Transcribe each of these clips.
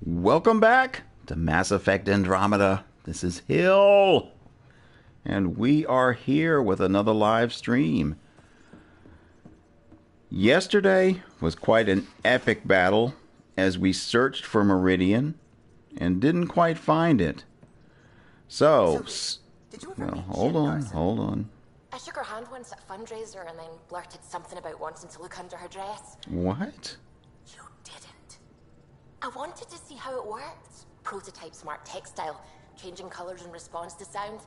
Welcome back to Mass Effect Andromeda. This is Hill, and we are here with another live stream. Yesterday was quite an epic battle as we searched for Meridian and didn't quite find it. So, hold on. I shook her hand once at a fundraiser and then blurted something about wanting to look under her dress. What? You didn't. I wanted to see how it worked. Prototype smart textile, changing colours in response to sound.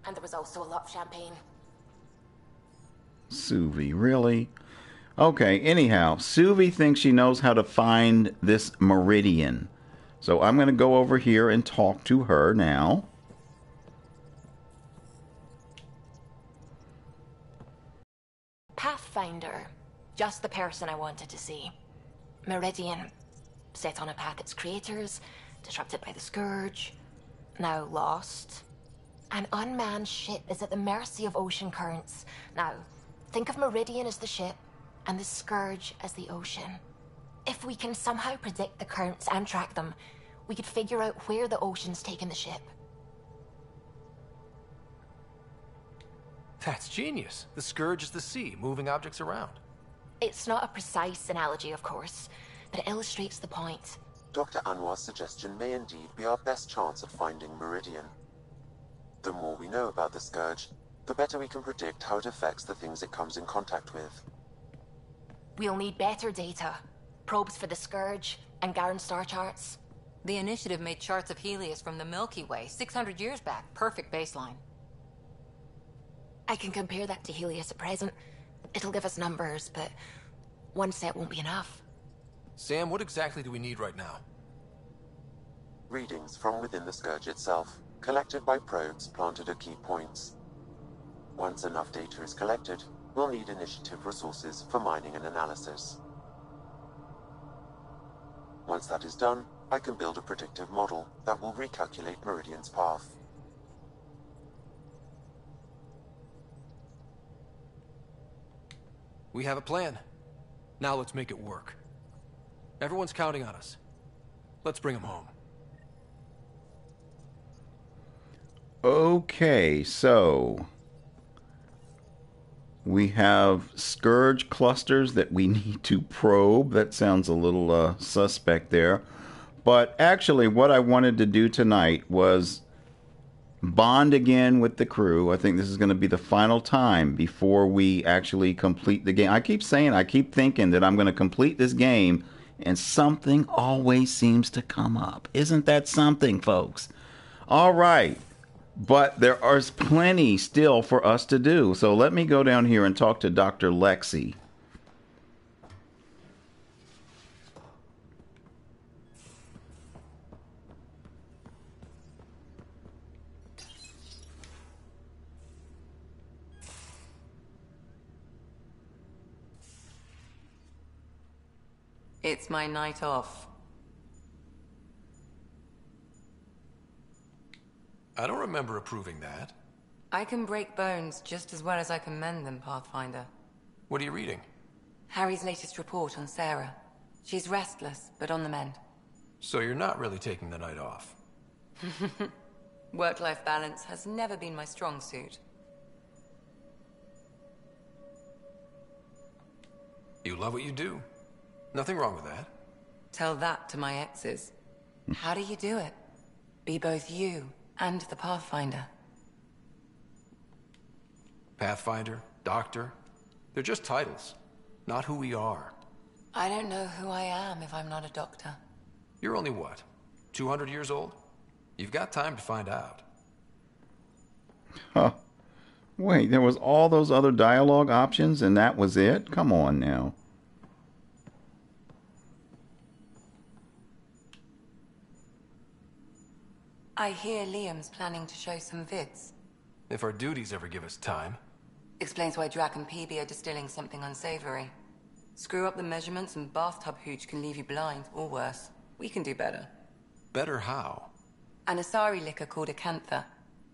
And there was also a lot of champagne. Suvi, really? Okay, anyhow, Suvi thinks she knows how to find this Meridian. So I'm going to go over here and talk to her now. Pathfinder. Just the person I wanted to see. Meridian. Set on a path its creators, disrupted by the Scourge, now lost. An unmanned ship is at the mercy of ocean currents. Now, think of Meridian as the ship, and the Scourge as the ocean. If we can somehow predict the currents and track them, we could figure out where the ocean's taken the ship. That's genius. The Scourge is the sea, moving objects around. It's not a precise analogy, of course, but it illustrates the point. Dr. Anwar's suggestion may indeed be our best chance at finding Meridian. The more we know about the Scourge, the better we can predict how it affects the things it comes in contact with. We'll need better data. Probes for the Scourge, and Garen star charts. The Initiative made charts of Helios from the Milky Way 600 years back. Perfect baseline. I can compare that to Helios at present. It'll give us numbers, but one set won't be enough. Sam, what exactly do we need right now? Readings from within the Scourge itself, collected by probes planted at key points. Once enough data is collected, we'll need Initiative resources for mining and analysis. Once that is done, I can build a predictive model that will recalculate Meridian's path. We have a plan. Now let's make it work. Everyone's counting on us. Let's bring them home. Okay, so we have Scourge clusters that we need to probe. That sounds a little suspect there. But actually, what I wanted to do tonight was bond again with the crew. I think this is going to be the final time before we actually complete the game. I keep thinking that I'm going to complete this game, and something always seems to come up. Isn't that something, folks? All right. But there is plenty still for us to do. So let me go down here and talk to Dr. Lexi. It's my night off. I don't remember approving that. I can break bones just as well as I can mend them, Pathfinder. What are you reading? Harry's latest report on Sarah. She's restless, but on the mend. So you're not really taking the night off. Work-life balance has never been my strong suit. You love what you do. Nothing wrong with that. Tell that to my exes. How do you do it? Be both you and the Pathfinder. Pathfinder, Doctor, they're just titles, not who we are. I don't know who I am if I'm not a doctor. You're only what, 200 years old? You've got time to find out. Huh. Wait, there was all those other dialogue options and that was it? Come on now. I hear Liam's planning to show some vids. If our duties ever give us time. Explains why Drac and PB are distilling something unsavory. Screw up the measurements and bathtub hooch can leave you blind, or worse. We can do better. Better how? An Asari liquor called Acantha.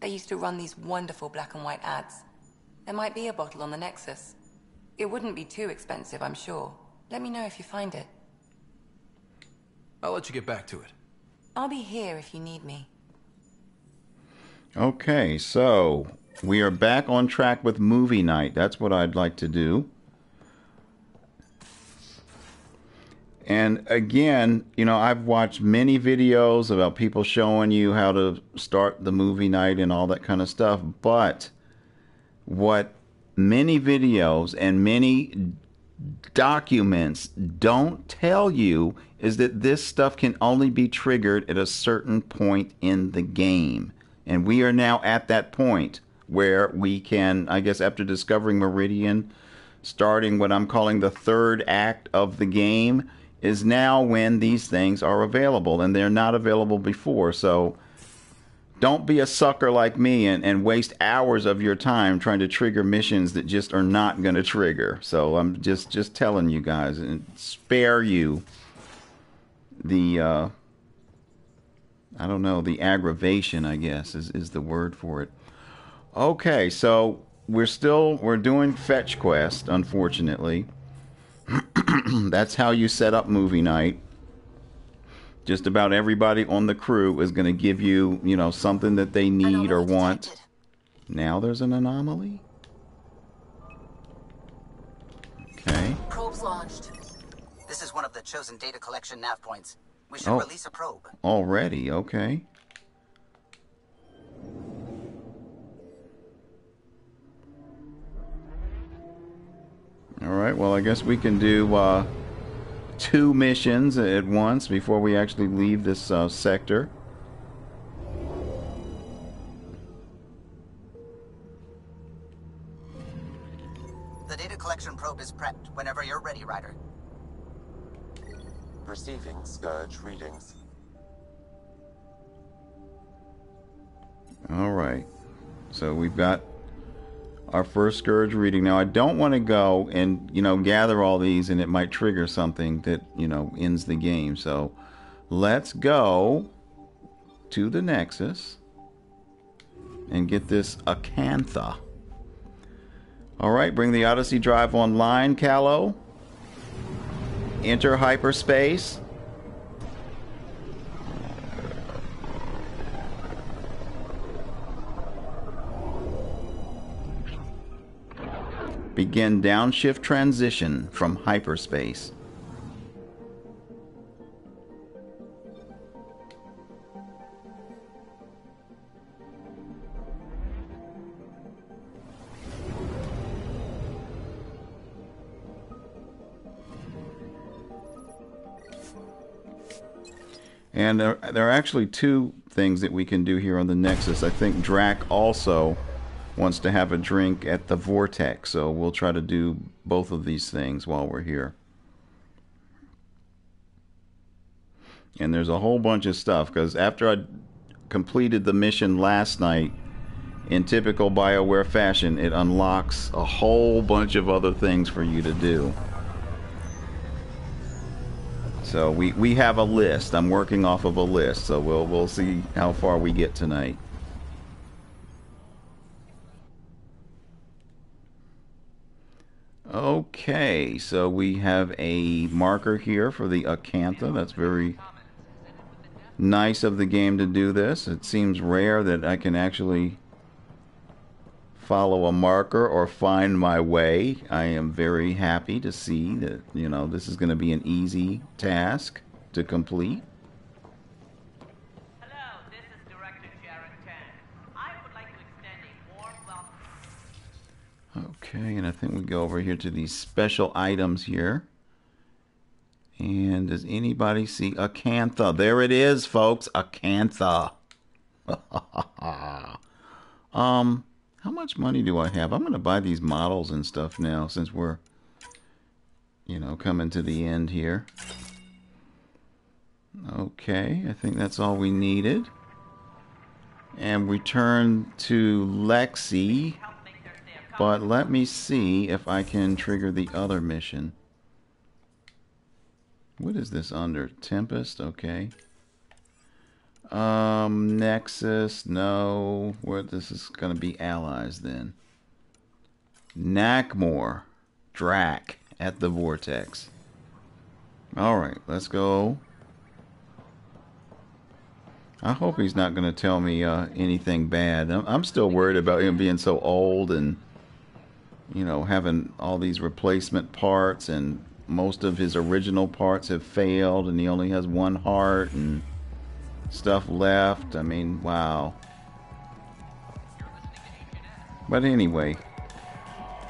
They used to run these wonderful black and white ads. There might be a bottle on the Nexus. It wouldn't be too expensive, I'm sure. Let me know if you find it. I'll let you get back to it. I'll be here if you need me. Okay, so we are back on track with movie night. That's what I'd like to do. And again, you know, I've watched many videos about people showing you how to start the movie night and all that kind of stuff. But what many videos and many documents don't tell you is that this stuff can only be triggered at a certain point in the game. And we are now at that point where we can, I guess, after discovering Meridian, starting what I'm calling the third act of the game, is now when these things are available, and they're not available before. So don't be a sucker like me and waste hours of your time trying to trigger missions that just are not going to trigger. So I'm just telling you guys, and spare you the I don't know, the aggravation, I guess is the word for it. Okay, so we're doing fetch quest, unfortunately. That's how you set up movie night. Just about everybody on the crew is going to give you, you know, something that they need or want. Detected. Now there's an anomaly? Okay. Probes launched. This is one of the chosen data collection nav points. We should Oh. release a probe. Already, okay. Alright, well I guess we can do 2 missions at once before we actually leave this sector. The data collection probe is prepped whenever you're ready, Ryder. Receiving Scourge readings. Alright, so we've got our first Scourge reading. Now I don't want to go and, you know, gather all these and it might trigger something that, you know, ends the game. So let's go to the Nexus and get this Acantha. Alright, bring the Odyssey drive online, Callow. Enter hyperspace. Begin downshift transition from hyperspace. And there are actually 2 things that we can do here on the Nexus. I think Drac also wants to have a drink at the Vortex, so we'll try to do both of these things while we're here. And there's a whole bunch of stuff, because after I completed the mission last night, in typical BioWare fashion, it unlocks a whole bunch of other things for you to do. So we have a list. I'm working off of a list, so we'll see how far we get tonight. Okay, so we have a marker here for the Acantha. That's very nice of the game to do this. It seems rare that I can actually follow a marker or find my way. I am very happy to see that, you know, this is going to be an easy task to complete. Hello, this is Director Sharon 10. I would like to extend a warm welcome. Okay, and I think we go over here to these special items here. And does anybody see Acantha? There it is, folks. Acantha. How much money do I have? I'm going to buy these models and stuff now since we're, you know, coming to the end here. Okay, I think that's all we needed. And we turn to Lexi. But let me see if I can trigger the other mission. What is this under? Tempest? Okay. Nexus, no. Where this is going to be allies then. Nakmor, Drac at the Vortex. Alright, let's go I hope he's not going to tell me anything bad. I'm still worried about him being so old and, you know, having all these replacement parts, and most of his original parts have failed and he only has one heart and stuff left. I mean, wow. But anyway,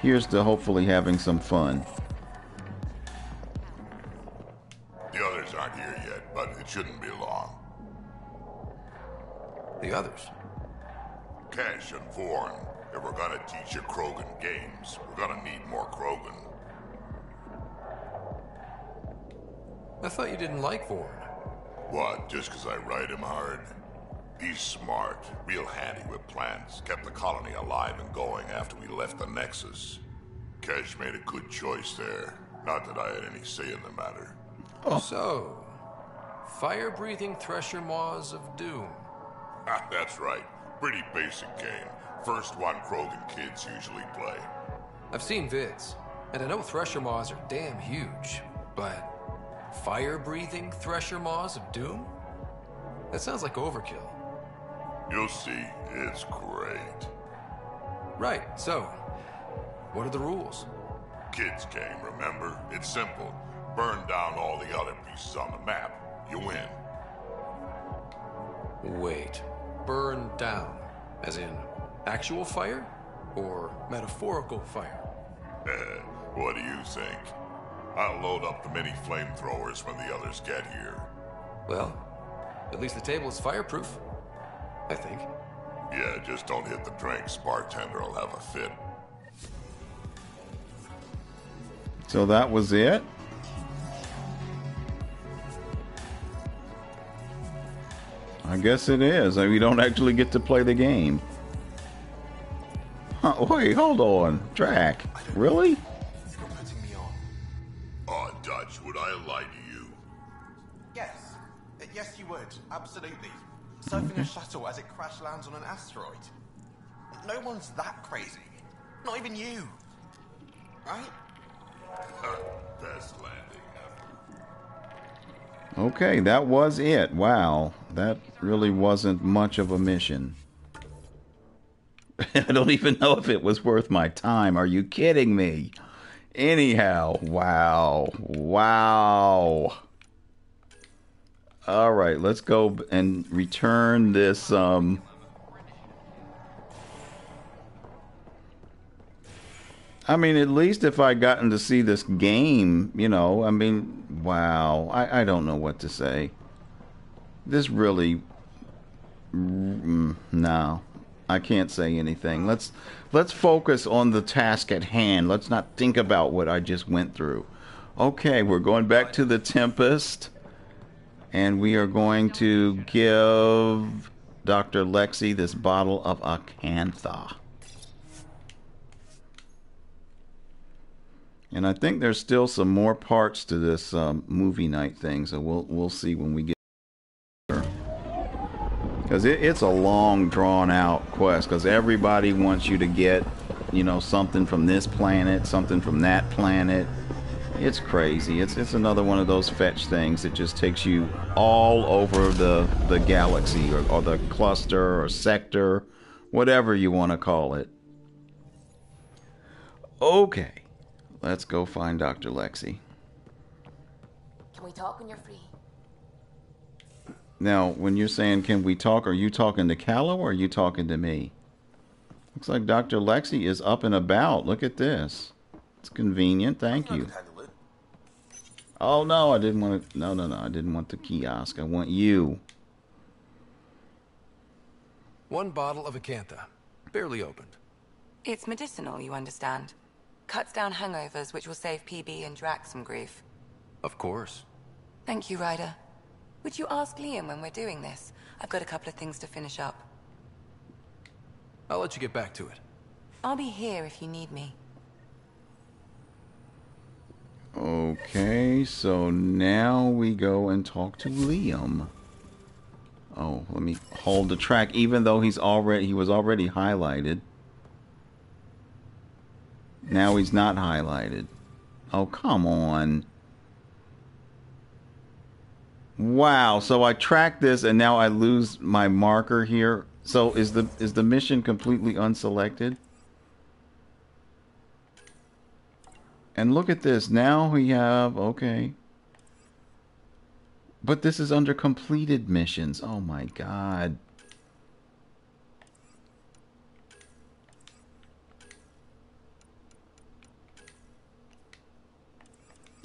here's to hopefully having some fun. The others aren't here yet, but it shouldn't be long. The others? Cash and Vorn. If we're gonna teach you Krogan games, we're gonna need more Krogan. I thought you didn't like Vorn. What, just 'cause I ride him hard? He's smart, real handy with plans, kept the colony alive and going after we left the Nexus. Cash made a good choice there. Not that I had any say in the matter. Oh. So, fire-breathing thresher maws of doom. That's right. Pretty basic game. First one Krogan kids usually play. I've seen vids, and I know thresher maws are damn huge, but fire-breathing thresher maws of doom? That sounds like overkill. You'll see. It's great. Right, so, what are the rules? Kids game, remember? It's simple. Burn down all the other pieces on the map. You win. Wait, burn down? As in, actual fire? Or metaphorical fire? What do you think? I'll load up the mini flamethrowers when the others get here. Well, at least the table is fireproof. I think. Yeah, just don't hit the drinks. Bartender will have a fit. So that was it? I guess it is. We don't actually get to play the game. Huh, wait, hold on. Drac. Really? You're putting me on. Oh, Dutch, would I lie to you? Yes. Yes, you would. Absolutely. Surfing a shuttle as it crash lands on an asteroid. No one's that crazy. Not even you. Right? Best landing ever. Okay, that was it. Wow. That really wasn't much of a mission. I don't even know if it was worth my time. Are you kidding me? Anyhow, wow. Wow. All right, let's go and return this I mean, at least if I gotten to see this game, you know, I mean, wow. I don't know what to say. This really no. I can't say anything. Let's focus on the task at hand. Let's not think about what I just went through. Okay, we're going back to the Tempest. And we are going to give Dr. Lexi this bottle of Acantha. And I think there's still some more parts to this movie night thing, so we'll see when we get there. Because it's a long, drawn-out quest, because everybody wants you to get, you know, something from this planet, something from that planet. It's crazy. It's another one of those fetch things that just takes you all over the galaxy or the cluster or sector, whatever you want to call it. Okay, let's go find Dr. Lexi. Can we talk when you're free? Now, when you're saying can we talk, are you talking to Callow or are you talking to me? Looks like Dr. Lexi is up and about. Look at this. It's convenient. Thank you. Oh, no, I didn't want to... No, I didn't want the kiosk. I want you. One bottle of Acantha. Barely opened. It's medicinal, you understand. Cuts down hangovers, which will save PB and Drac some grief. Of course. Thank you, Ryder. Would you ask Liam when we're doing this? I've got a couple of things to finish up. I'll let you get back to it. I'll be here if you need me. Okay, so now we go and talk to Liam. Oh, let me hold the track, even though he was already highlighted. Now he's not highlighted. Oh, come on. Wow, so I track this and now I lose my marker here. So is the mission completely unselected? And look at this. Now we have, okay. But this is under completed missions. Oh my god.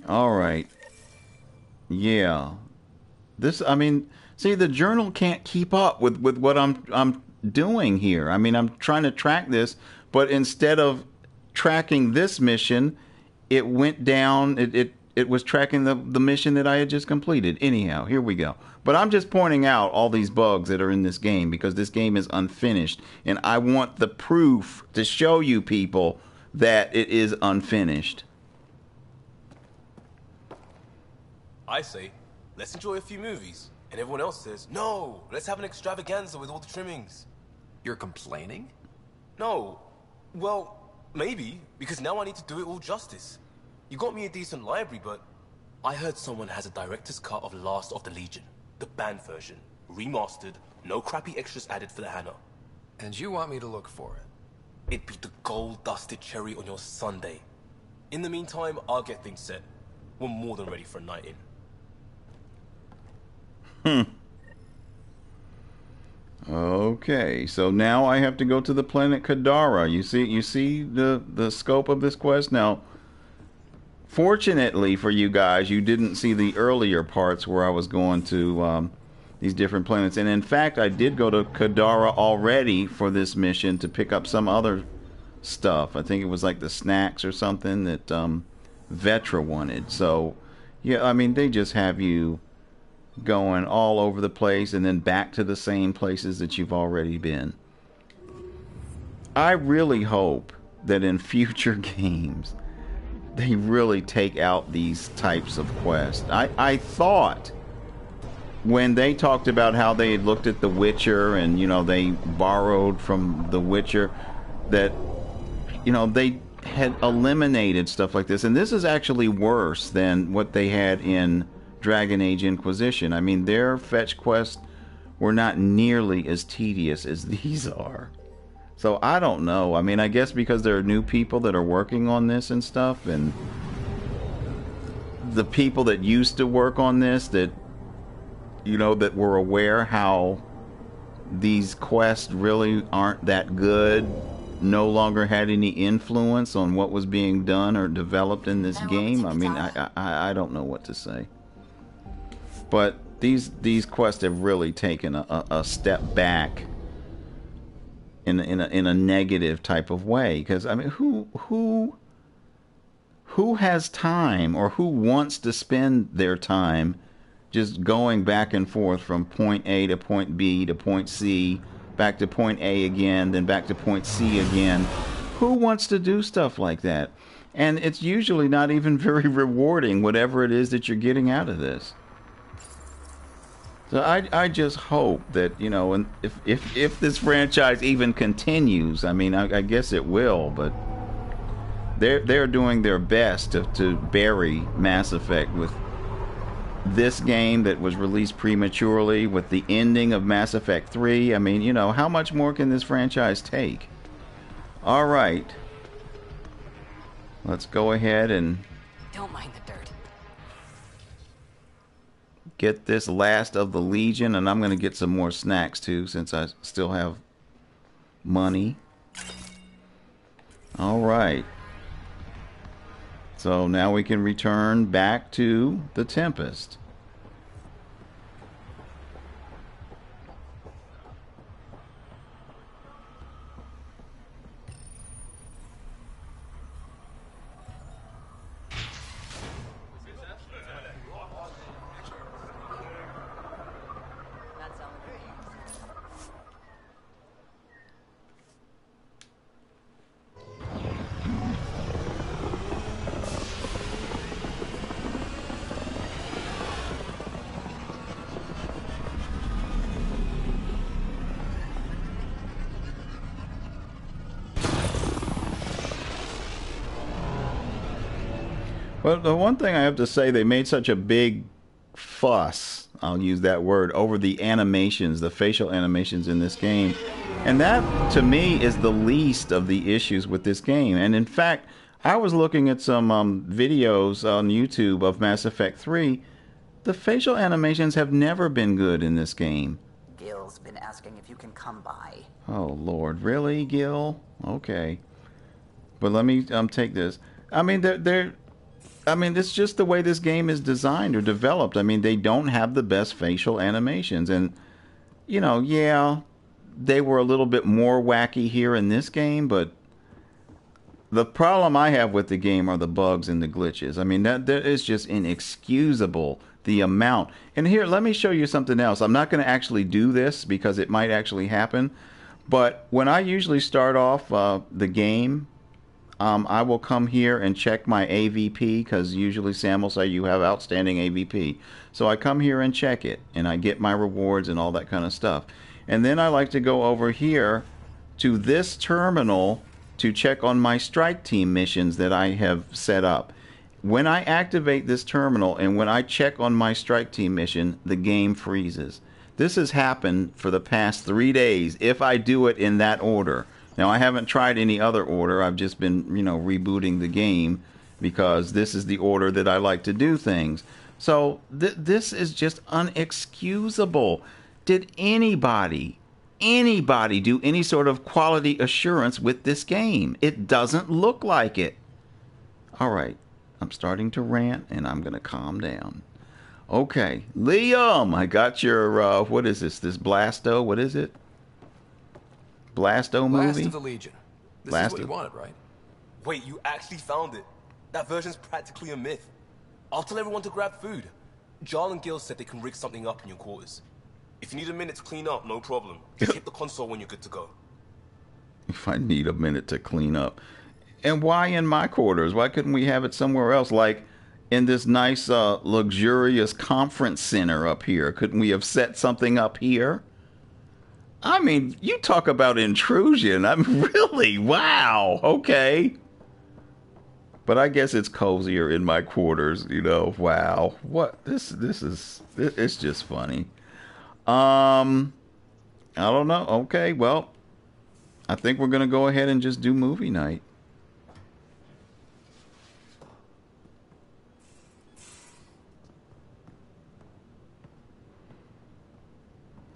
All right. Yeah. This, I mean, see, the journal can't keep up with what I'm doing here. I mean, I'm trying to track this, but instead of tracking this mission, it went down. It was tracking the mission that I had just completed. Anyhow, here we go. But I'm just pointing out all these bugs that are in this game because this game is unfinished, and I want the proof to show you people that it is unfinished. I say, let's enjoy a few movies. And everyone else says, no, let's have an extravaganza with all the trimmings. You're complaining? No. Well, maybe, because now I need to do it all justice. You got me a decent library, but I heard someone has a director's cut of Last of the Legion. The banned version. Remastered, no crappy extras added for the Hannah. And you want me to look for it? It'd be the gold-dusted cherry on your sundae. In the meantime, I'll get things set. We're more than ready for a night in. Okay, so now I have to go to the planet Kadara. You see the scope of this quest now. Fortunately for you guys, you didn't see the earlier parts where I was going to these different planets. And in fact, I did go to Kadara already for this mission to pick up some other stuff. I think it was like the snacks or something that Vetra wanted. So, yeah, I mean, they just have you going all over the place and then back to the same places that you've already been. I really hope that in future games they really take out these types of quests. I thought when they talked about how they had looked at The Witcher and, you know, they borrowed from The Witcher, that, you know, they had eliminated stuff like this. And this is actually worse than what they had in Dragon Age Inquisition. I mean, their fetch quests were not nearly as tedious as these are. So I don't know. I mean, I guess because there are new people that are working on this and stuff, and the people that used to work on this, that, you know, that were aware how these quests really aren't that good, no longer had any influence on what was being done or developed in this game. I mean, I don't know what to say. But these quests have really taken a step back in a negative type of way. Because, I mean, who has time, or who wants to spend their time just going back and forth from point A to point B to point C, back to point A again, then back to point C again? Who wants to do stuff like that? And it's usually not even very rewarding, whatever it is that you're getting out of this. So I just hope that, you know, and if this franchise even continues, I mean, I guess it will, but they're doing their best to bury Mass Effect with this game that was released prematurely, with the ending of Mass Effect 3. I mean, you know, how much more can this franchise take? All right. Let's go ahead and Don't mind the dirt. get this last of the Legion, and I'm going to get some more snacks too, since I still have money. All right. So now we can return back to the Tempest. Well, the one thing I have to say, they made such a big fuss I'll use that word, over the animations, the facial animations in this game. And that, to me, is the least of the issues with this game. And in fact, I was looking at some videos on YouTube of Mass Effect 3. The facial animations have never been good in this game. Gil's been asking if you can come by. Oh, Lord. Really, Gil? Okay. But let me take this. I mean, it's just the way this game is designed or developed. I mean, they don't have the best facial animations. And, you know, yeah, they were a little bit more wacky here in this game, but the problem I have with the game are the bugs and the glitches. I mean, that is just inexcusable, the amount. And here, let me show you something else. I'm not going to actually do this because it might actually happen. But when I usually start off the game, I will come here and check my AVP because usually Sam will say you have outstanding AVP. So I come here and check it, and I get my rewards and all that kind of stuff. And then I like to go over here to this terminal to check on my strike team missions that I have set up. When I activate this terminal and when I check on my strike team mission, the game freezes. This has happened for the past 3 days if I do it in that order. Now, I haven't tried any other order. I've just been, you know, rebooting the game because this is the order that I like to do things. So this is just unexcusable. Did anybody do any sort of quality assurance with this game? It doesn't look like it. All right, I'm starting to rant and I'm going to calm down. Okay, Liam, I got your, what is this? This Blasto, what is it? Blasto movie? Blast of the Legion. This is what you wanted, right? Wait, you actually found it. That version's practically a myth. I'll tell everyone to grab food. Jarl and Gil said they can rig something up in your quarters. If you need a minute to clean up, no problem. Just hit the console when you're good to go. If I need a minute to clean up. And why in my quarters? Why couldn't we have it somewhere else? Like in this nice, luxurious conference center up here. Couldn't we have set something up here? I mean, you talk about intrusion. I'm really, wow, okay. But I guess it's cozier in my quarters, you know. Wow, what it's just funny. I don't know. Okay, well, I think we're gonna go ahead and just do movie night.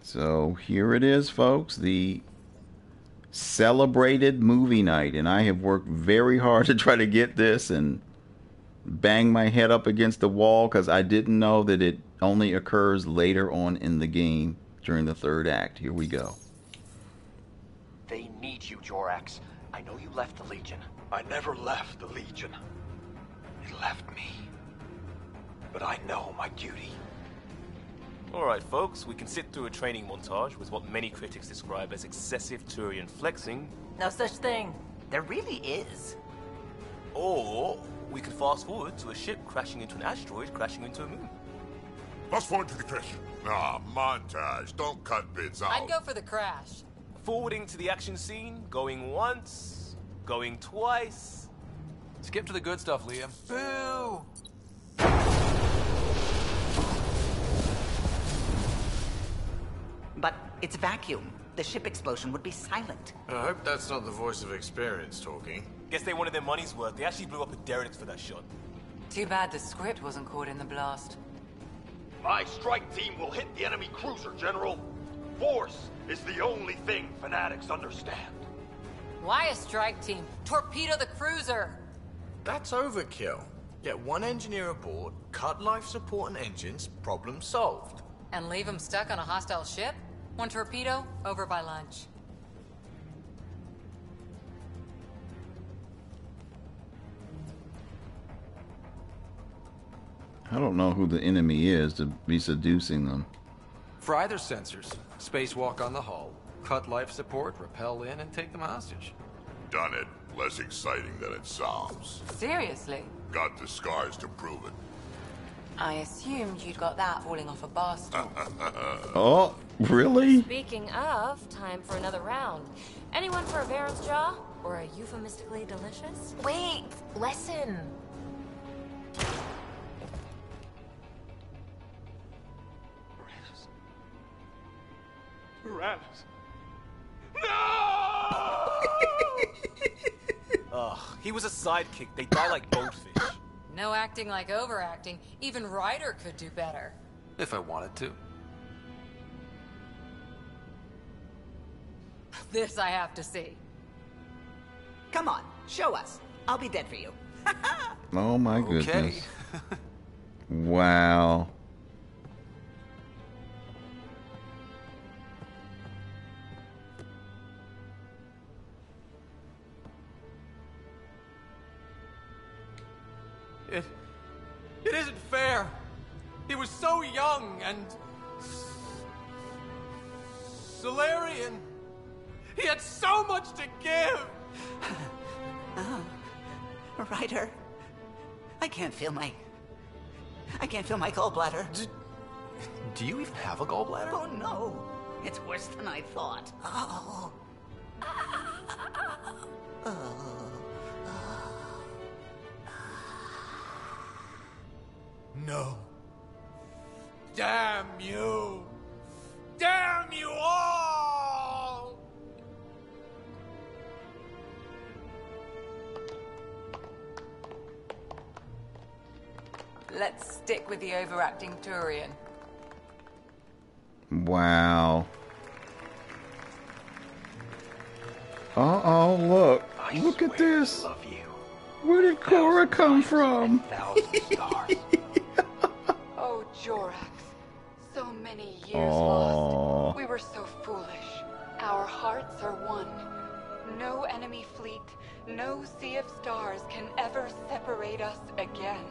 So here it is, folks, the celebrated movie night. And I have worked very hard to try to get this and bang my head up against the wall because I didn't know that it only occurs later on in the game during the third act. Here we go. They need you, Jorax. I know you left the Legion. I never left the Legion. It left me. But I know my duty. Alright folks, we can sit through a training montage with what many critics describe as excessive Turian flexing. No such thing. There really is. Or we can fast forward to a ship crashing into an asteroid, crashing into a moon. Fast forward to the crash. Ah, montage. Don't cut bits out. I'd go for the crash. Forwarding to the action scene, going once, going twice. Skip to the good stuff, Liam. Boo! But it's vacuum. The ship explosion would be silent. I hope that's not the voice of experience talking. Guess they wanted their money's worth. They actually blew up a derelict for that shot. Too bad the script wasn't caught in the blast. My strike team will hit the enemy cruiser, General. Force is the only thing fanatics understand. Why a strike team? Torpedo the cruiser! That's overkill. Get one engineer aboard, cut life support and engines, problem solved. And leave them stuck on a hostile ship? One torpedo, over by lunch. I don't know who the enemy is to be seducing them. Fry their sensors, spacewalk on the hull, cut life support, rappel in, and take them hostage. Done it. Less exciting than it sounds. Seriously? Got the scars to prove it. I assumed you'd got that falling off a bar stool. Oh, really? Speaking of, time for another round. Anyone for a Baron's Jaw? Or a euphemistically delicious? Wait, listen. Tyrannus. No! Ugh, he was a sidekick. They die like goldfish. No acting like overacting. Even Ryder could do better. If I wanted to. This I have to see. Come on, show us. I'll be dead for you. Oh my Okay. goodness. Wow. It isn't fair. He was so young and Solarian. He had so much to give. Oh, Ryder, I can't feel my gallbladder. Do you even have a gallbladder? Oh no, it's worse than I thought. Oh. No. Damn you! Damn you all! Let's stick with the overacting Turian. Wow. Uh-oh, look. Look at this. Where did Cora come from? Oh, Jorax. So many years Aw. lost. We were so foolish. Our hearts are one. No enemy fleet, no sea of stars can ever separate us again.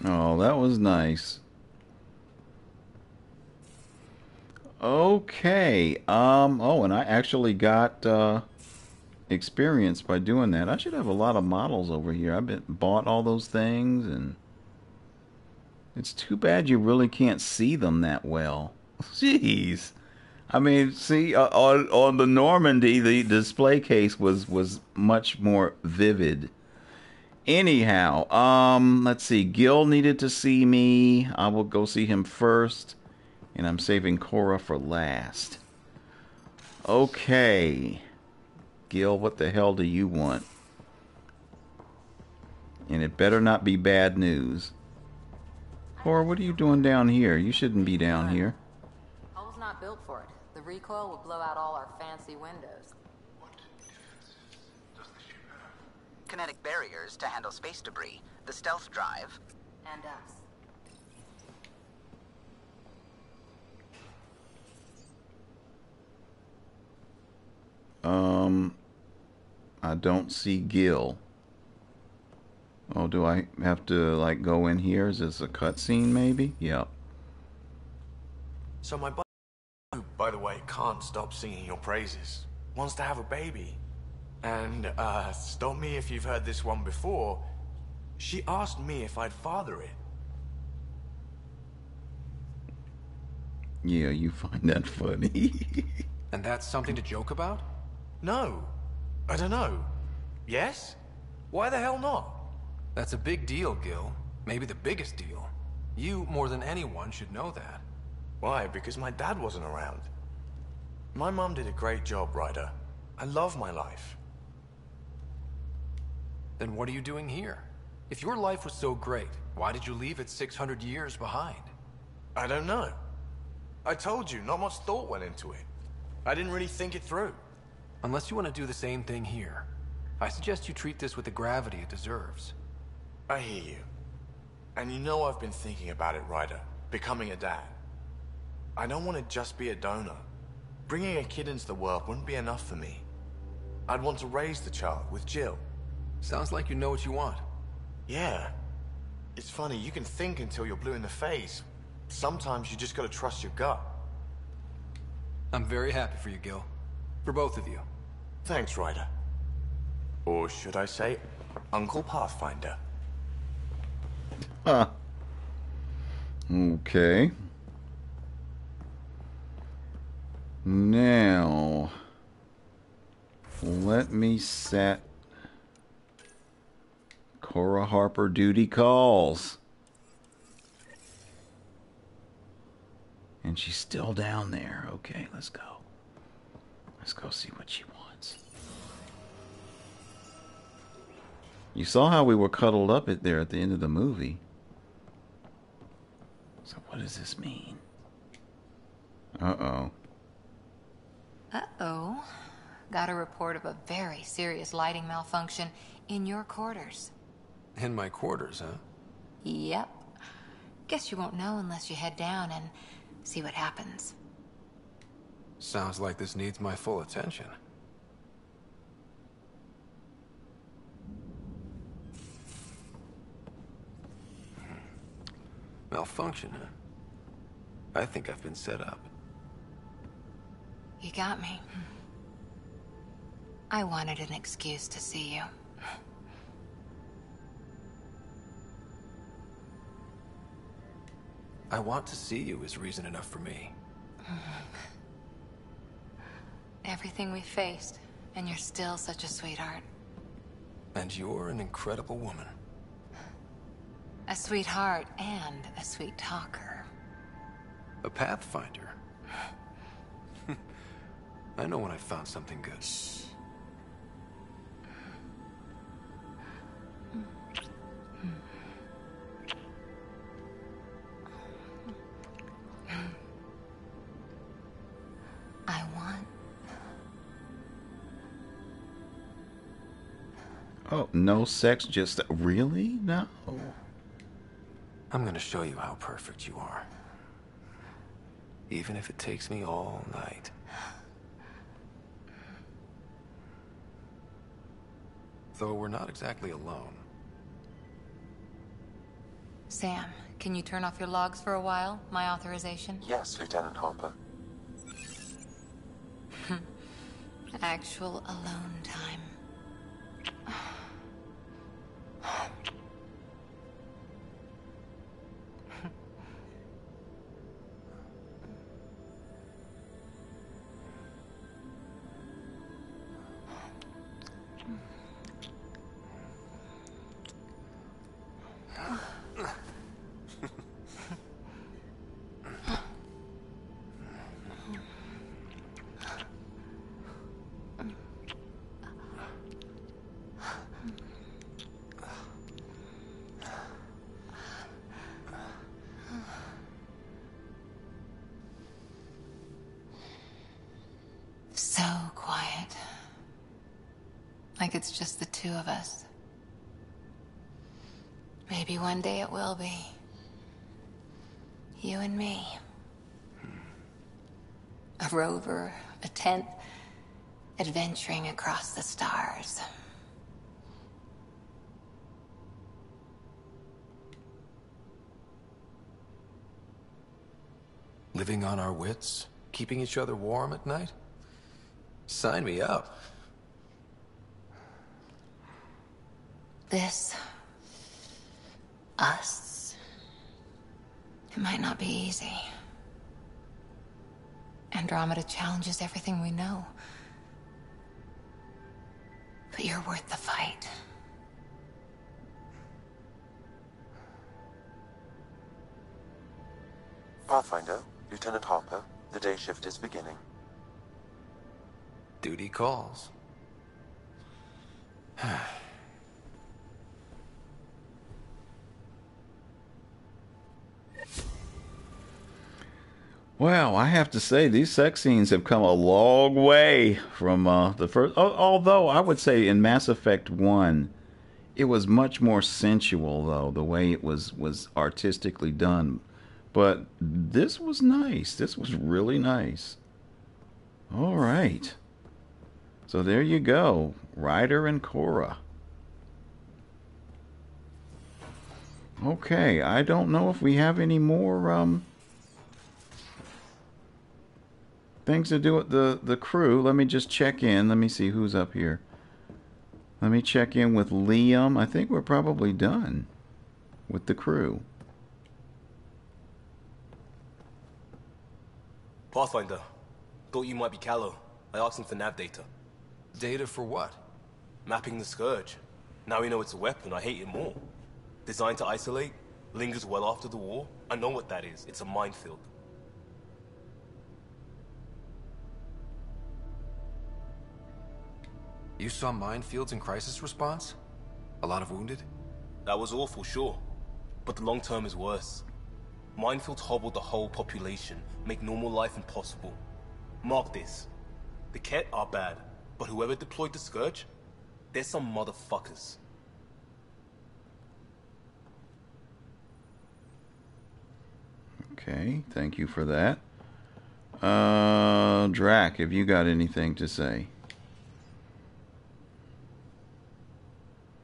Oh, that was nice. Okay. Oh, and I actually got experience by doing that. I should have a lot of models over here. I've bought all those things, and it's too bad you really can't see them that well. Jeez. I mean, see, on the Normandy, the display case was much more vivid. Anyhow, let's see. Gil needed to see me. I will go see him first. And I'm saving Cora for last. Okay. Gil, what the hell do you want? And it better not be bad news. Cora, what are you doing down here? You shouldn't be down here. Hull's not built for it. The recoil will blow out all our fancy windows. Kinetic barriers to handle space debris, the stealth drive, And us. I don't see Gil. Oh, do I have to, like, go in here? Is this a cutscene, maybe? Yep. So my buddy, who, by the way, can't stop singing your praises, wants to have a baby. And, stop me if you've heard this one before, she asked me if I'd father it. Yeah, you find that funny. And that's something to joke about? No. I don't know. Yes? Why the hell not? That's a big deal, Gil. Maybe the biggest deal. You, more than anyone, should know that. Why? Because my dad wasn't around. My mom did a great job, Ryder. I love my life. Then what are you doing here? If your life was so great, why did you leave it 600 years behind? I don't know. I told you, not much thought went into it. I didn't really think it through. Unless you want to do the same thing here. I suggest you treat this with the gravity it deserves. I hear you. And you know I've been thinking about it, Ryder. Becoming a dad. I don't want to just be a donor. Bringing a kid into the world wouldn't be enough for me. I'd want to raise the child with Jill. Sounds like you know what you want. Yeah. It's funny, you can think until you're blue in the face. Sometimes you just gotta trust your gut. I'm very happy for you, Gil. For both of you. Thanks, Ryder. Or should I say, Uncle Pathfinder. Huh. Okay. Now, let me set Cora Harper duty calls. And she's still down there. Okay, let's go. Let's go see what she wants. You saw how we were cuddled up there at the end of the movie. So what does this mean? Uh-oh. Uh-oh. Got a report of a very serious lighting malfunction in your quarters. In my quarters, huh? Yep. Guess you won't know unless you head down and see what happens. Sounds like this needs my full attention. Malfunction, huh? I think I've been set up. You got me. I wanted an excuse to see you. I want to see you is reason enough for me. Everything we faced, and you're still such a sweetheart. And you're an incredible woman. A sweetheart and a sweet talker. A pathfinder. I know when I found something good. I want... Oh, no sex, just... Really? No. I'm gonna show you how perfect you are. Even if it takes me all night. Though we're not exactly alone. Sam, can you turn off your logs for a while? My authorization? Yes, Lieutenant Harper. Actual alone time. So quiet. Like it's just the two of us. Maybe one day it will be. You and me. A rover, a tent, adventuring across the stars. Living on our wits? Keeping each other warm at night? Sign me up. This... us... It might not be easy. Andromeda challenges everything we know. But you're worth the fight. Pathfinder, Lieutenant Harper, the day shift is beginning. Duty calls. Well, I have to say, these sex scenes have come a long way from the first... although, I would say in Mass Effect 1, it was much more sensual, though, the way it was artistically done. But this was nice. This was really nice. All right. So there you go. Ryder and Cora. Okay, I don't know if we have any more things to do with the crew. Let me just check in. Let me see who's up here. Let me check in with Liam. I think we're probably done with the crew. Pathfinder, thought you might be Callow. I asked him for nav data. Data for what? Mapping the Scourge. Now we know it's a weapon, I hate it more. Designed to isolate, lingers well after the war. I know what that is. It's a minefield. You saw minefields in crisis response? A lot of wounded? That was awful, sure. But the long term is worse. Minefields hobble the whole population, make normal life impossible. Mark this. The Ket are bad, but whoever deployed the Scourge, they're some motherfuckers. Okay, thank you for that. Drac, have you got anything to say?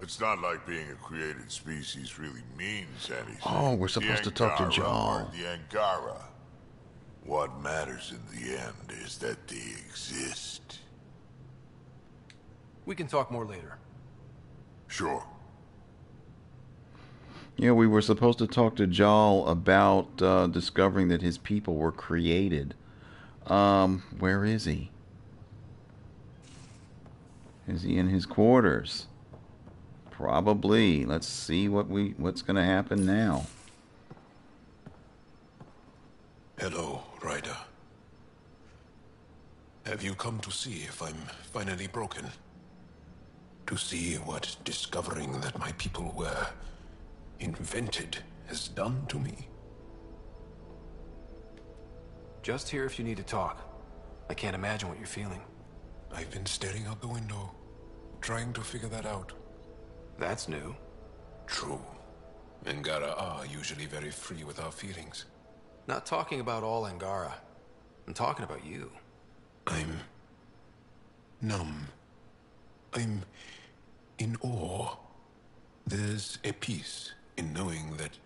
It's not like being a created species really means anything. Oh, we're supposed to talk to Angara Jal. are the Angara. What matters in the end is that they exist. We can talk more later. Sure. Yeah, we were supposed to talk to Jal about discovering that his people were created. Where is he? Is he in his quarters? Probably. Let's see what's going to happen now. Hello, Ryder. Have you come to see if I'm finally broken? To see what discovering that my people were invented has done to me? Just here if you need to talk. I can't imagine what you're feeling. I've been staring out the window, trying to figure that out. That's new. True. Angara are usually very free with our feelings. Not talking about all Angara. I'm talking about you. I'm numb. I'm in awe. There's a peace in knowing that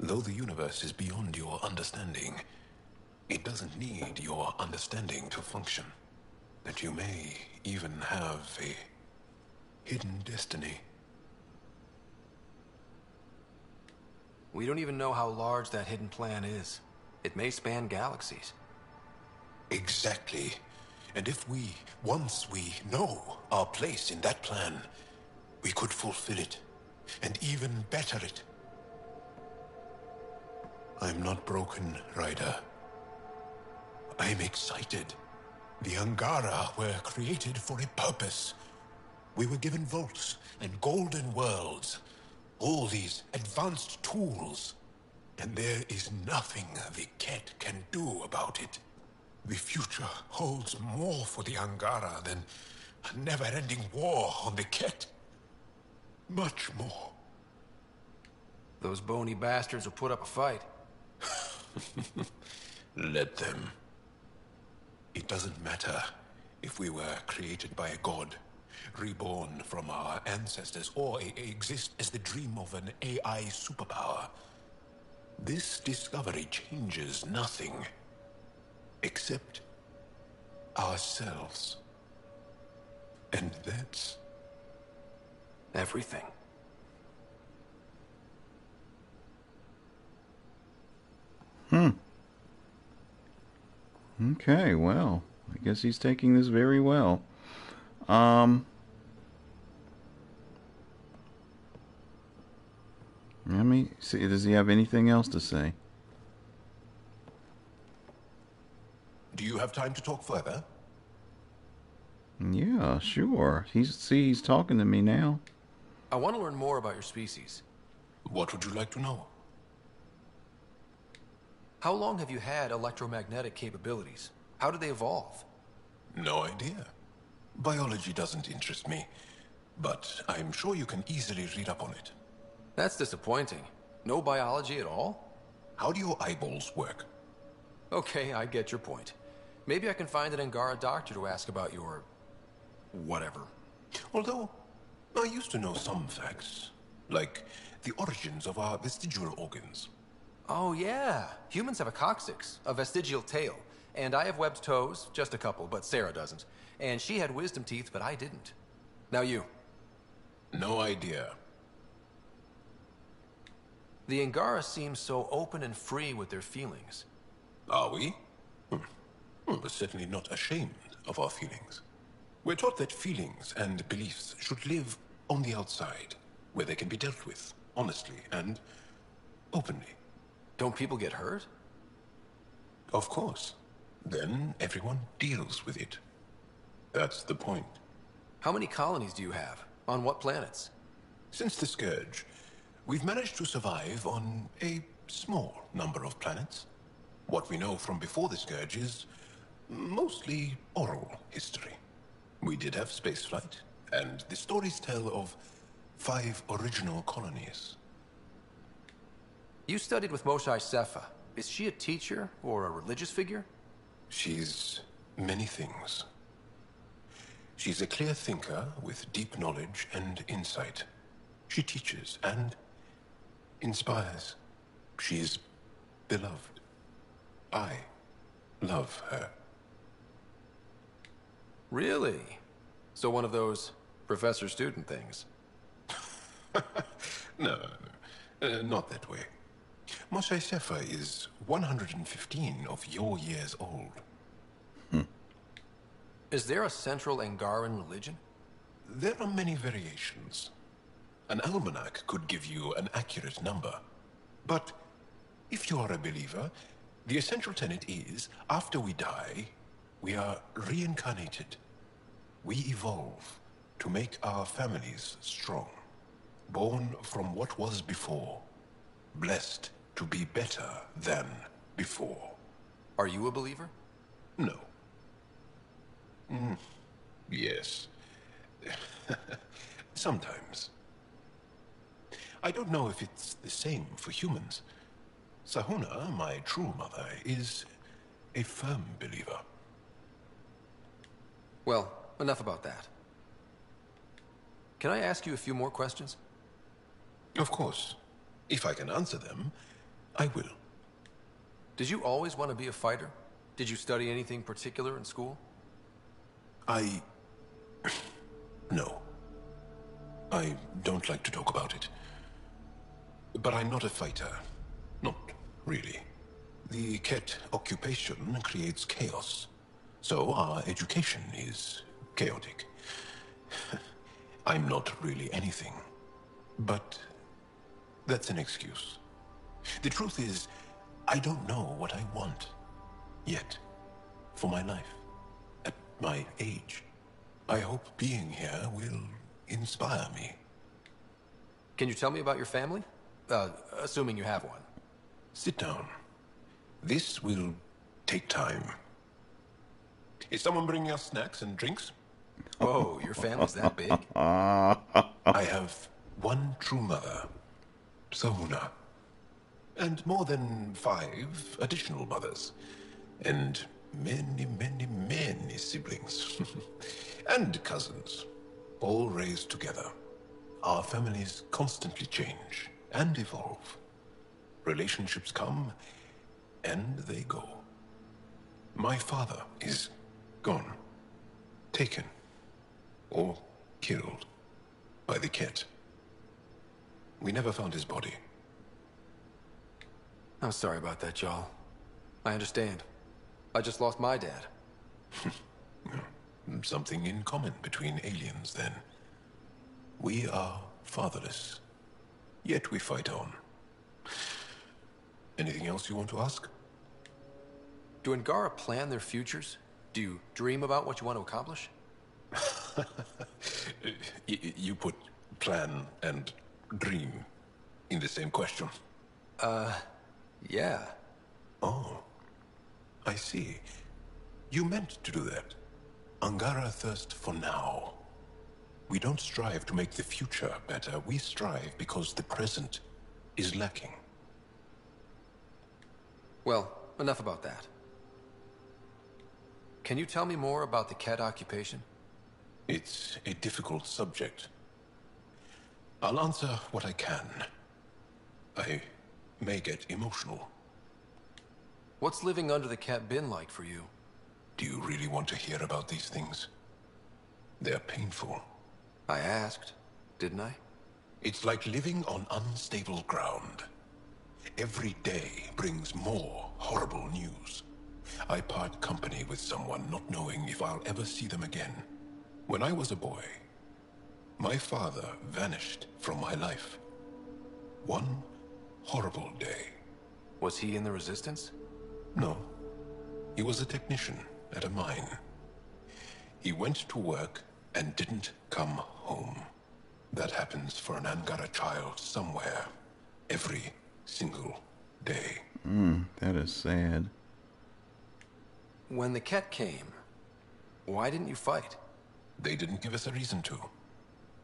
though the universe is beyond your understanding, it doesn't need your understanding to function. That you may even have a hidden destiny. We don't even know how large that hidden plan is. It may span galaxies. Exactly. And if we, once we know our place in that plan, we could fulfill it, and even better it. I'm not broken, Ryder. I'm excited. The Angara were created for a purpose. We were given vaults and golden worlds, all these advanced tools, and there is nothing the Ket can do about it. The future holds more for the Angara than a never-ending war on the Ket. Much more. Those bony bastards will put up a fight. Let them. It doesn't matter if we were created by a god, reborn from our ancestors, or exist as the dream of an AI superpower. This discovery changes nothing except ourselves. And that's everything. Okay, well, I guess he's taking this very well. Let me see, does he have anything else to say? Do you have time to talk further? Yeah, sure. He's talking to me now. I want to learn more about your species. What would you like to know? How long have you had electromagnetic capabilities? How did they evolve? No idea. Biology doesn't interest me, but I'm sure you can easily read up on it. That's disappointing. No biology at all? How do your eyeballs work? Okay, I get your point. Maybe I can find an Angara doctor to ask about your... whatever. Although, I used to know some facts, like the origins of our vestigial organs. Oh yeah, humans have a coccyx, a vestigial tail, and I have webbed toes, just a couple, but Sarah doesn't. And she had wisdom teeth, but I didn't. Now you. No idea. The Angara seem so open and free with their feelings. Are we? But certainly not ashamed of our feelings. We're taught that feelings and beliefs should live on the outside, where they can be dealt with, honestly and openly. Don't people get hurt? Of course. Then everyone deals with it. That's the point. How many colonies do you have? On what planets? Since the Scourge, we've managed to survive on a small number of planets. What we know from before the Scourge is mostly oral history. We did have spaceflight, and the stories tell of 5 original colonies. You studied with Moshae Sefa. Is she a teacher or a religious figure? She's many things. She's a clear thinker with deep knowledge and insight. She teaches and inspires. She's beloved. I love her. Really? So one of those professor-student things? No, not that way. Moshae Sefa is 115 of your years old. Is there a central Angaran religion? There are many variations. An almanac could give you an accurate number. But if you are a believer, the essential tenet is, after we die, we are reincarnated. We evolve to make our families strong. Born from what was before. Blessed to be better than before. Are you a believer? No. Yes. Sometimes. I don't know if it's the same for humans. Sahuna, my true mother, is a firm believer. Well, enough about that. Can I ask you a few more questions? Of course. If I can answer them, I will. Did you always want to be a fighter? Did you study anything particular in school? No. I don't like to talk about it. But I'm not a fighter. Not really. The Ket occupation creates chaos. So our education is chaotic. I'm not really anything. But that's an excuse. The truth is, I don't know what I want. Yet. For my life. At my age. I hope being here will inspire me. Can you tell me about your family? Assuming you have one. Sit down. This will take time. Is someone bringing us snacks and drinks? Oh, your family's that big? I have one true mother, Sahuna. And more than 5 additional mothers. And many, many, many siblings. And cousins. All raised together. Our families constantly change and evolve. Relationships come and they go. My father is gone. Taken. Or killed by the Ket. We never found his body. I'm sorry about that, Jarl. I understand. I just lost my dad. Something in common between aliens, then. We are fatherless. Yet we fight on. Anything else you want to ask? Do Angara plan their futures? Do you dream about what you want to accomplish? You put plan and dream in the same question. Yeah. Oh, I see. You meant to do that. Angara thirst for now. We don't strive to make the future better. We strive because the present is lacking. Well, enough about that. Can you tell me more about the Ket occupation? It's a difficult subject. I'll answer what I can. I may get emotional. What's living under the Ket been like for you? Do you really want to hear about these things? They're painful. I asked, didn't I? It's like living on unstable ground. Every day brings more horrible news. I part company with someone not knowing if I'll ever see them again. When I was a boy, my father vanished from my life. One horrible day. Was he in the Resistance? No. He was a technician at a mine. He went to work and didn't come home. That happens for an Angara child somewhere, every single day. That is sad. When the Ket came, why didn't you fight? They didn't give us a reason to.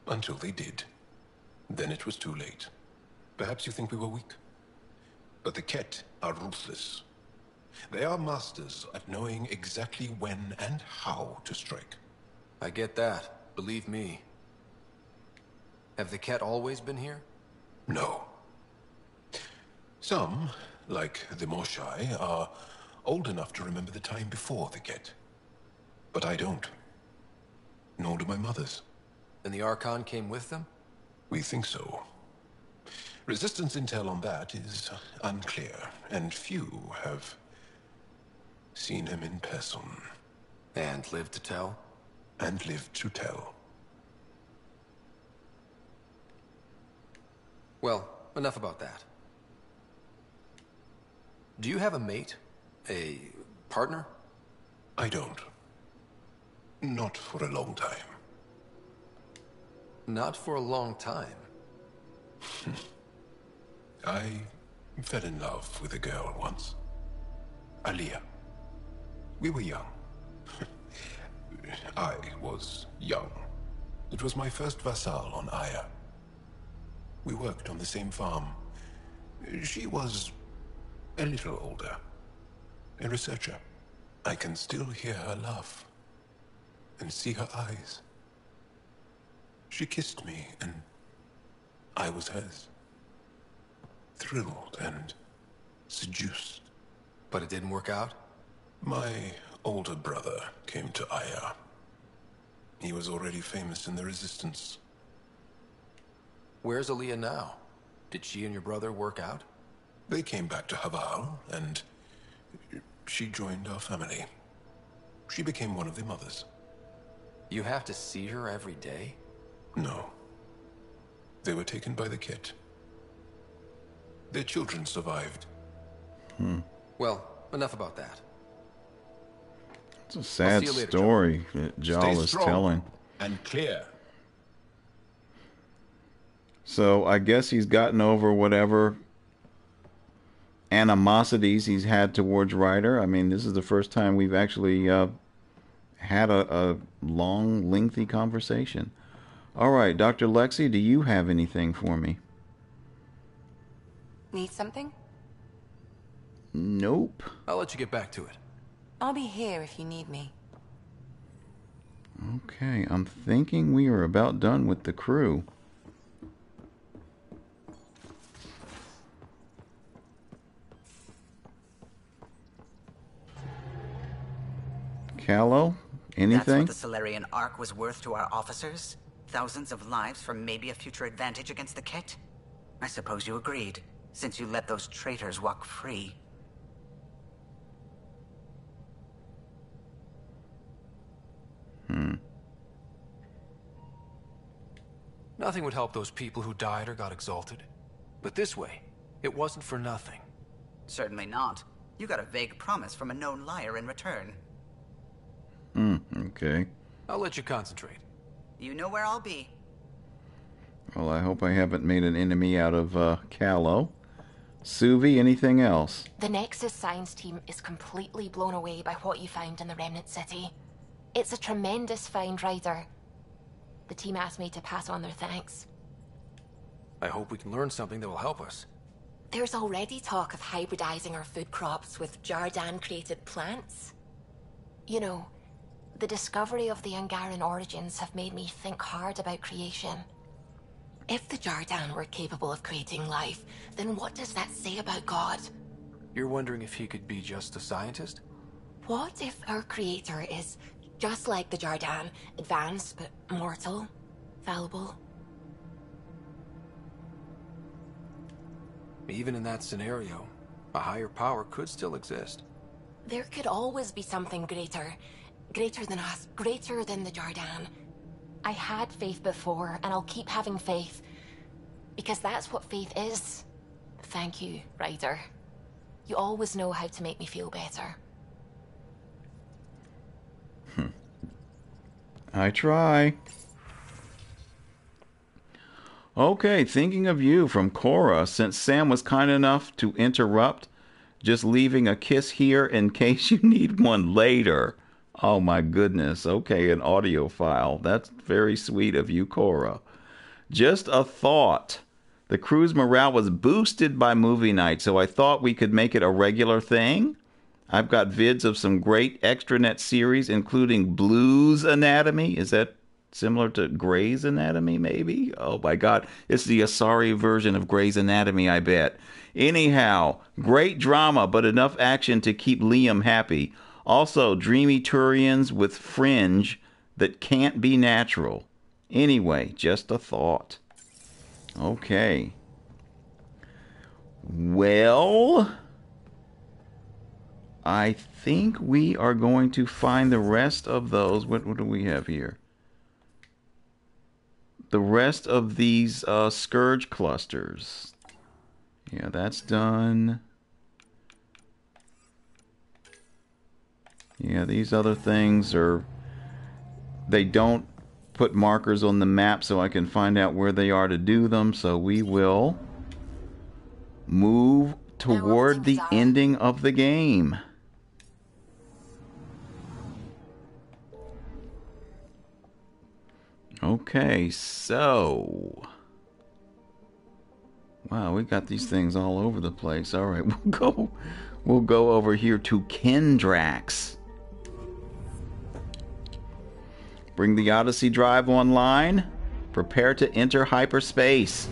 Until they did. Then it was too late. Perhaps you think we were weak. But the Ket are ruthless. They are masters at knowing exactly when and how to strike. I get that. Believe me. Have the Ket always been here? No. Some, like the Moshai, are old enough to remember the time before the Ket. But I don't. Nor do my mothers. And the Archon came with them? We think so. Resistance intel on that is unclear, and few have seen him in person. And lived to tell? And lived to tell. Well, enough about that. Do you have a mate? A partner? I don't. Not for a long time. Not for a long time? I fell in love with a girl once. Aliyah. We were young. I was young. It was my first vassal on Aya. We worked on the same farm. She was a little older. A researcher. I can still hear her laugh. And see her eyes. She kissed me, and I was hers. Thrilled and seduced. But it didn't work out? My older brother came to Aya. He was already famous in the Resistance. Where's Aliyah now? Did she and your brother work out? They came back to Haval, and she joined our family. She became one of the mothers. You have to see her every day? No. They were taken by the Ket. Their children survived. Well, enough about that. It's a sad story that Jal is telling. And clear. So I guess he's gotten over whatever animosities he's had towards Ryder. I mean, this is the first time we've actually had a long, lengthy conversation. All right, Dr. Lexi, do you have anything for me? Need something? Nope. I'll let you get back to it. I'll be here if you need me. Okay, I'm thinking we are about done with the crew. Callow, anything? That's what the Solarian Ark was worth to our officers? Thousands of lives for maybe a future advantage against the Ket? I suppose you agreed, since you let those traitors walk free. Nothing would help those people who died or got exalted. But this way, it wasn't for nothing. Certainly not. You got a vague promise from a known liar in return. Okay. I'll let you concentrate. You know where I'll be. Well, I hope I haven't made an enemy out of Callow. Suvi, anything else? The Nexus science team is completely blown away by what you found in the Remnant City. It's a tremendous find, Ryder. The team asked me to pass on their thanks. I hope we can learn something that will help us. There's already talk of hybridizing our food crops with Jardan-created plants. You know, the discovery of the Angaran origins have made me think hard about creation. If the Jardan were capable of creating life, then what does that say about God? You're wondering if he could be just a scientist? What if our creator is just like the Jardan, advanced but mortal, fallible? Even in that scenario, a higher power could still exist. There could always be something greater. Greater than us, greater than the Jordan. I had faith before, and I'll keep having faith. Because that's what faith is. Thank you, Ryder. You always know how to make me feel better. I try. Okay, thinking of you from Cora, since Sam was kind enough to interrupt, just leaving a kiss here in case you need one later. Oh my goodness. Okay, an audio file. That's very sweet of you, Cora. Just a thought. The crew's morale was boosted by movie night, so I thought we could make it a regular thing. I've got vids of some great extranet series, including Blues Anatomy. Is that similar to Grey's Anatomy, maybe? Oh my God. It's the Asari version of Grey's Anatomy, I bet. Anyhow, great drama, but enough action to keep Liam happy. Also, dreamy Turians with fringe that can't be natural. Anyway, just a thought. Okay. Well, I think we are going to find the rest of those. What do we have here? The rest of these Scourge clusters. Yeah, that's done. Yeah, these other things are... They don't put markers on the map so I can find out where they are to do them. So we will move toward the ending of the game. Okay, so... Wow, we got these things all over the place. All right, we'll go over here to Kendrax. Bring the Odyssey drive online. Prepare to enter hyperspace.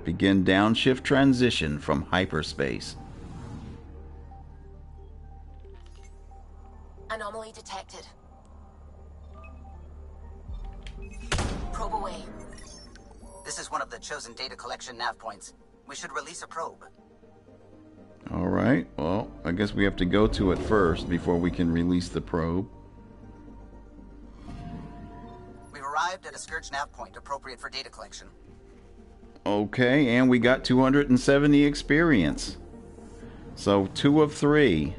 Begin downshift transition from hyperspace. Anomaly detected. Probe away. This is one of the chosen data collection nav points. We should release a probe. All right. Well, I guess we have to go to it first before we can release the probe. We've arrived at a Scourge nav point appropriate for data collection. Okay, and we got 270 experience. So 2 of 3.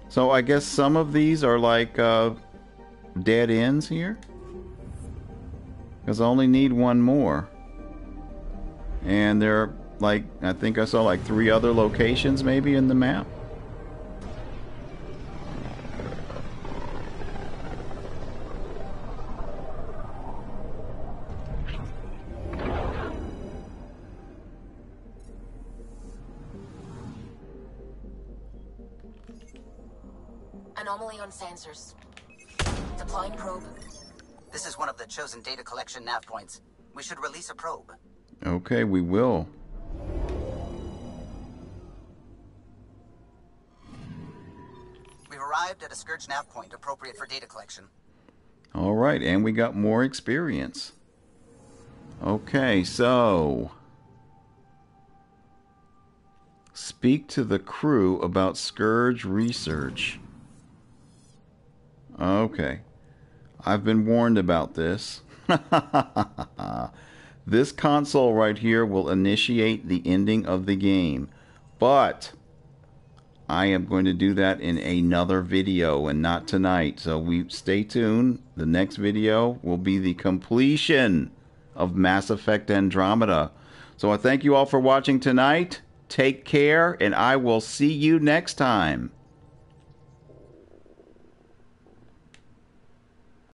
So I guess some of these are like dead ends here. Because I only need one more. And there are like, I think I saw like 3 other locations maybe in the map. Anomaly on sensors. Deploying probe. This is one of the chosen data collection nav points. We should release a probe. Okay, we will. We've arrived at a Scourge nav point appropriate for data collection. All right, and we got more experience. Okay, so... Speak to the crew about Scourge research. Okay. I've been warned about this. This console right here will initiate the ending of the game. But I am going to do that in another video and not tonight. So stay tuned. The next video will be the completion of Mass Effect Andromeda. So I thank you all for watching tonight. Take care, and I will see you next time.